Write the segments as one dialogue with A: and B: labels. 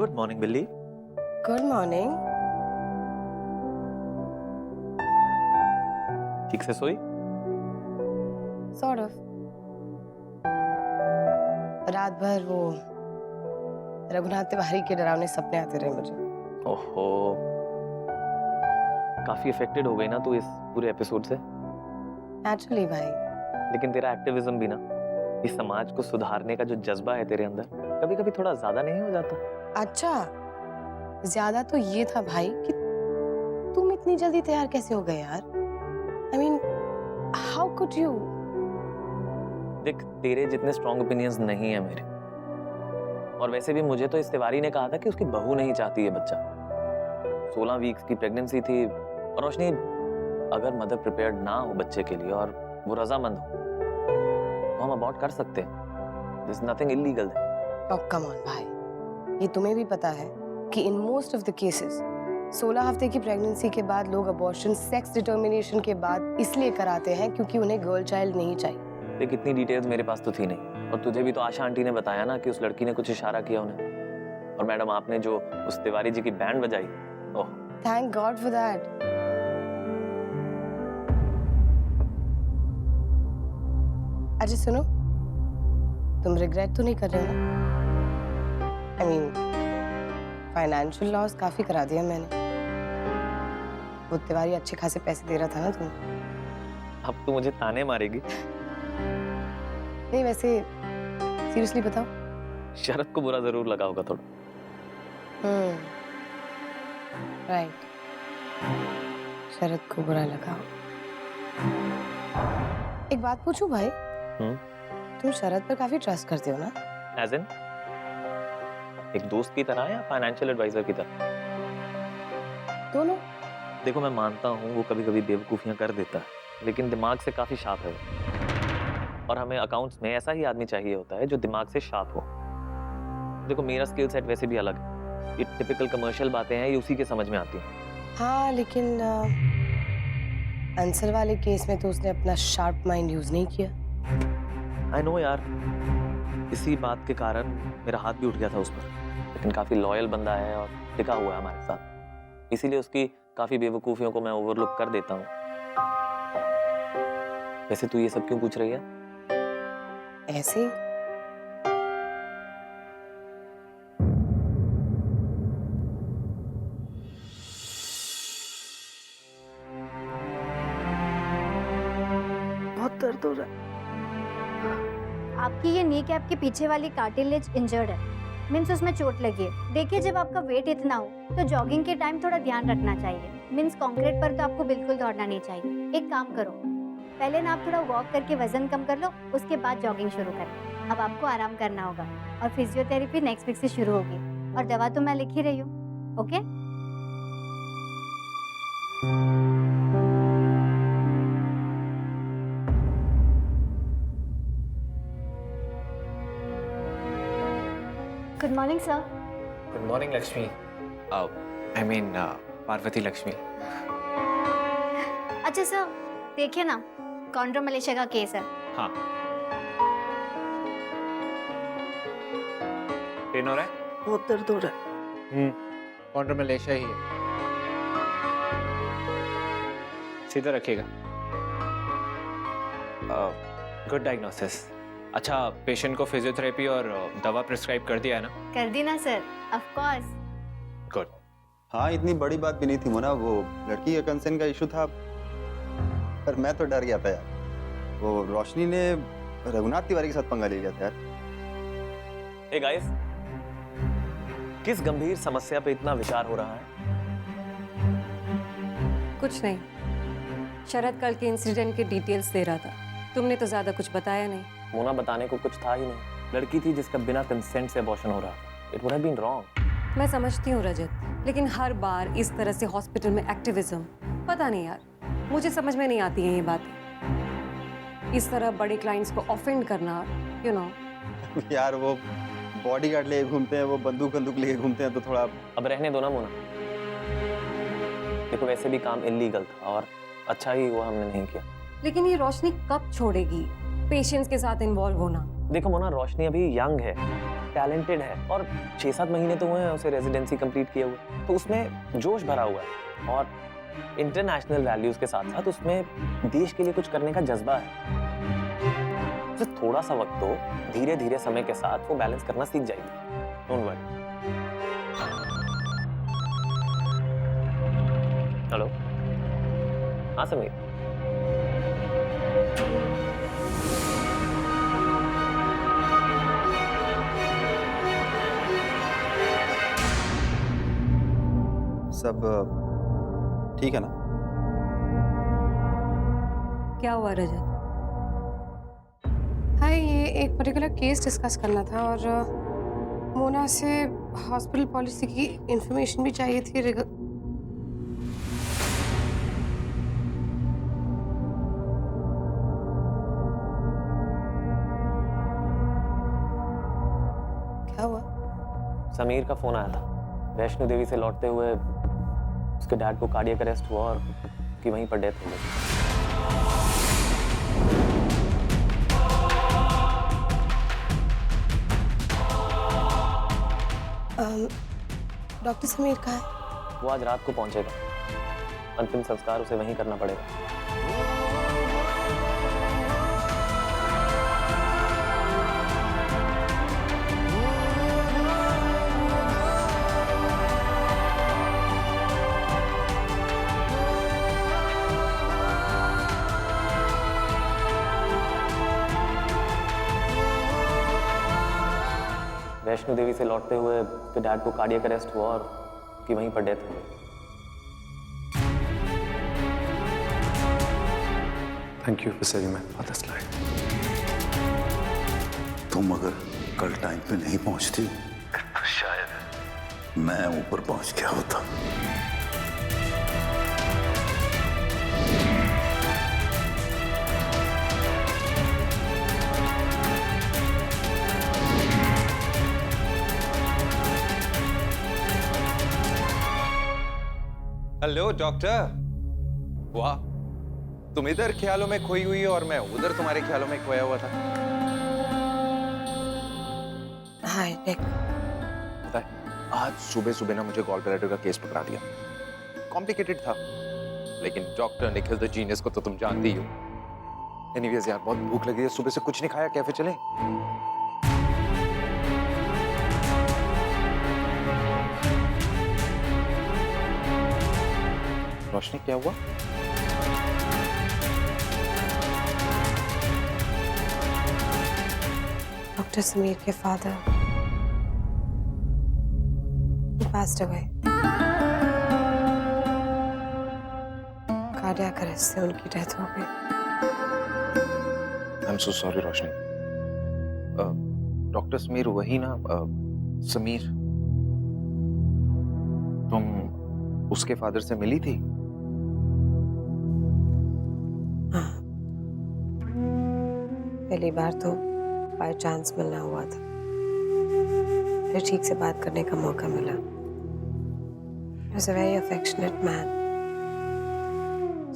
A: Good morning बिल्ली।
B: Good morning.
A: ठीक से सोई?
B: Sort of. रात भर वो रघुनाथ तिवारी के डरावने सपने आते रहे मुझे।
A: ओहो, काफी अफेक्टेड हो गई ना तू इस पूरे एपिसोड से।
B: नेचुरली भाई।
A: लेकिन तेरा एक्टिविज्म भी ना, इस समाज को सुधारने का जो जज्बा है तेरे अंदर, कभी कभी थोड़ा ज्यादा नहीं हो जाता?
B: अच्छा, ज्यादा तो ये था भाई कि तुम इतनी जल्दी तैयार कैसे हो गए यार? I mean, how could you?
A: देख, तेरे जितने स्ट्रॉन्ग ओपिनियंस नहीं है मेरे। और वैसे भी मुझे तो इस तिवारी ने कहा था कि उसकी बहू नहीं चाहती है बच्चा। 16 वीक्स की प्रेगनेंसी थी। और रोशनी, अगर मदर प्रिपेयर्ड ना हो बच्चे के लिए और वो रजामंद हो तो हम अबॉर्ट कर सकते हैं। There's nothing illegal there.
B: Oh, come on भाई, ये तुम्हें भी पता है कि in most of the cases 16 हफ्ते की प्रेगनेंसी के बाद लोग अबॉर्शन सेक्स डिटर्मिनेशन के बाद इसलिए कराते हैं क्योंकि उन्हें गर्ल चाइल्ड नहीं चाहिए।
A: देख, इतनी डिटेल्स मेरे पास तो थी नहीं। और तुझे भी तो आशा आंटी ने बताया ना कि उस लड़की ने कुछ इशारा किया उन्हें। और मैडम आपने जो उस तिवारी जी की बैंड बजाई, ओह,
B: थैंक गॉड फॉर दैट। अच्छा सुनो, तुम रिग्रेट तो नहीं कर रहे हो ना? I mean, फाइनेंशियल लॉस काफी करा दिया मैंने। वो तिवारी अच्छे खासे पैसे दे रहा था ना तुम्हें।
A: अब तू मुझे ताने मारेगी?
B: नहीं, वैसे सीरियसली बताओ।
A: शरद को बुरा जरूर लगा होगा थोड़ा।
B: राइट, शरद को बुरा लगा। एक बात पूछूं भाई? तुम शरद पर काफी ट्रस्ट करते हो ना?
A: As in? एक दोस्त की तरह या फाइनेंशियल एडवाइजर की तरह?
B: दोनों।
A: देखो, मैं मानता हूँ वो कभी कभी बेवकूफियां कर देता है, लेकिन दिमाग से काफी शार्प है वो। और हमें अकाउंट्स में ऐसा ही आदमी चाहिए होता है जो दिमाग से शार्प हो। देखो, मेरा स्किल सेट वैसे भी अलग है। ये टिपिकल कमर्शियल बातें हैं, ये उसी के समझ में आती हैं।
B: हाँ, लेकिन आंसर वाले केस में तो उसने अपना शार्प माइंड यूज नहीं किया।
A: आई नो यार, इसी बात के कारण मेरा हाथ भी उठ गया था उस पर। लेकिन काफी लॉयल बंदा है और टिका हुआ है हमारे साथ, इसीलिए उसकी काफी बेवकूफियों को मैं ओवरलुक कर देता हूँ। वैसे तू ये सब क्यों पूछ रही है?
B: ऐसे ही। बहुत दर्द हो रहा है।
C: आपकी ये नी कैप के पीछे वाली कार्टिलेज इंजर्ड है, मीन्स उसमें चोट लगी है। देखिए, जब आपका वेट इतना हो तो जॉगिंग के टाइम थोड़ा ध्यान रखना चाहिए। मीन्स कंक्रीट पर तो आपको बिल्कुल दौड़ना नहीं चाहिए। एक काम करो, पहले ना आप थोड़ा वॉक करके वजन कम कर लो, उसके बाद जॉगिंग शुरू करें। अब आपको आराम करना होगा और फिजियोथेरेपी नेक्स्ट वीक से शुरू होगी। और दवा तो मैं लिख ही रही हूँ, okay? Good morning sir.
D: Good morning Lakshmi. I mean Parvati Lakshmi.
C: अच्छा सर, देखिए ना, कॉन्ड्रो मलेशिया का केस है।
D: हाँ, पेन हो रहा है?
B: बहुत दर्द हो रहा है।
D: कॉन्ड्रो मलेशिया ही है। सीधा रखिएगा। Good diagnosis. अच्छा, पेशेंट को फिजियोथेरेपी और दवा प्रिस्क्राइब कर दिया है ना?
C: कर दी ना सर, ऑफ कोर्स।
D: गुड।
E: हाँ, इतनी बड़ी बात भी नहीं थी मोना, वो लड़की के कंसेंट का इशू था। पर मैं तो डर गया था यार, वो रोशनी ने रघुनाथ तिवारी के साथ पंगा ले लिया था यार।
A: हे गाइस, किस गंभीर समस्या पे इतना विचार हो रहा है?
F: कुछ नहीं, शरद कल के इंसिडेंट के डिटेल्स दे रहा था। तुमने तो ज्यादा कुछ बताया नहीं।
A: मोना, बताने को कुछ था ही नहीं। लड़की थी जिसका बिना कंसेंट से अबॉर्शन हो रहा था। It would have been wrong.
F: मैं समझती हूँ रजत, लेकिन हर बार इस तरह से हॉस्पिटल में एक्टिविज्म, पता नहीं यार, मुझे समझ में नहीं आती है ये बातें। इस तरह बड़े क्लाइंट्स को ऑफेंड करना, यू नो।
E: यार, वो बॉडीगार्ड लेके घूमते हैं, वो बंदूक लेके घूमते हैं, तो थोड़ा।
A: अब रहने दो ना मोना। देखो, वैसे भी काम इलीगल था और अच्छा ही हुआ हमने नहीं किया।
F: लेकिन ये रोशनी कब छोड़ेगी पेशेंट्स के साथ इन्वॉल्व होना?
A: देखो मोना, रोशनी अभी यंग है टैलेंटेड है और 6-7 महीने तो हुए हैं उसे रेजिडेंसी कंप्लीट किए हुए, तो उसमें जोश भरा हुआ है और इंटरनेशनल वैल्यूज के साथ साथ उसमें देश के लिए कुछ करने का जज्बा है। उसे थोड़ा सा वक्त दो, धीरे धीरे समय के साथ वो बैलेंस करना सीख जाएगी। Don't worry. हेलो, हाँ समीर।
E: सब ठीक है ना?
F: क्या हुआ रजत?
B: हाय, ये एक पर्टिकुलर केस डिस्कस करना था और मोना से हॉस्पिटल पॉलिसी की इंफॉर्मेशन भी चाहिए थी। क्या हुआ?
A: समीर का फोन आया था। वैष्णो देवी से लौटते हुए उसके डैड को कार्डियक अरेस्ट हुआ और उसकी वहीं पर डेथ हो गई।
B: डॉक्टर समीर कहाँ है?
A: वो आज रात को पहुंचेगा। अंतिम संस्कार उसे वहीं करना पड़ेगा। वैष्णो देवी से लौटते हुए उसके डैड को कार्डियक अरेस्ट हुआ और उसकी वहीं पर डेथ हो गई।
G: Thank you for saving my father's life.
H: तुम अगर कल टाइम पे नहीं पहुंचती तो शायद मैं ऊपर पहुंच गया होता।
I: Hello doctor. वाह, तुम इधर ख्यालों में खोई हुई हो और मैं उधर तुम्हारे ख्यालों में खोया हुआ था।
B: हाय निक।
I: पता है, आज सुबह सुबह ना मुझे गॉल ब्लैडर का केस पकड़ा दिया। कॉम्प्लिकेटेड था, लेकिन डॉक्टर निखिल द जीनियस को तो तुम जानती ही हो। एनीवेज यार, बहुत भूख लगी है, सुबह से कुछ नहीं खाया, कैफे चले? रोशनी, क्या हुआ?
B: डॉक्टर समीर के father passed away. Cardiac arrest से उनकी डेथ हो गई।
I: I am so sorry Roshni. Doctor Sameer वही ना? समीर, तुम उसके फादर से मिली थी?
B: हाँ, पहली बार तो बाय चांस मिलना हुआ था, फिर ठीक से बात करने का मौका मिला। He was a very affectionate man,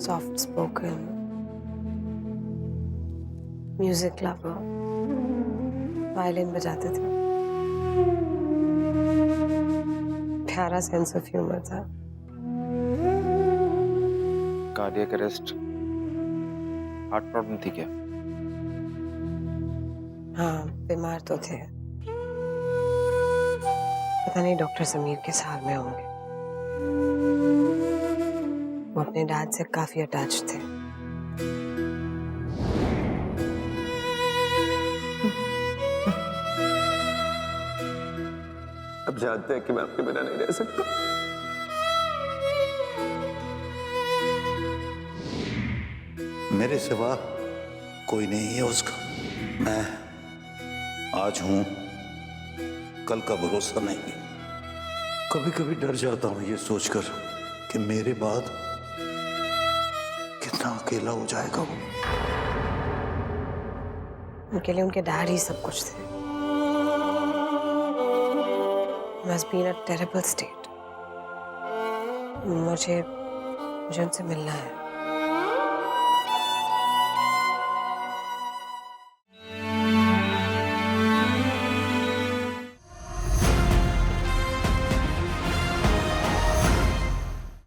B: soft spoken, music lover, violin बजाते थे, प्यारा सेंस ऑफ ह्यूमर था।
I: कार्डियक अरेस्ट, हार्ट प्रॉब्लम थी क्या?
B: हाँ, बीमार तो थे। पता नहीं डॉक्टर समीर किस हाल में होंगे। वो अपने डैड से काफी अटैच थे।
G: अब जानते हैं कि मैं आपके बिना नहीं रह सकता।
H: मेरे सिवा कोई नहीं है उसका। मैं आज हूं, कल का भरोसा नहीं। कभी कभी डर जाता हूं ये सोचकर कि मेरे बाद कितना अकेला हो जाएगा वो।
B: उनके लिए उनके डैड ही सब कुछ थे। Must be in a terrible state. मुझे उनसे मिलना है।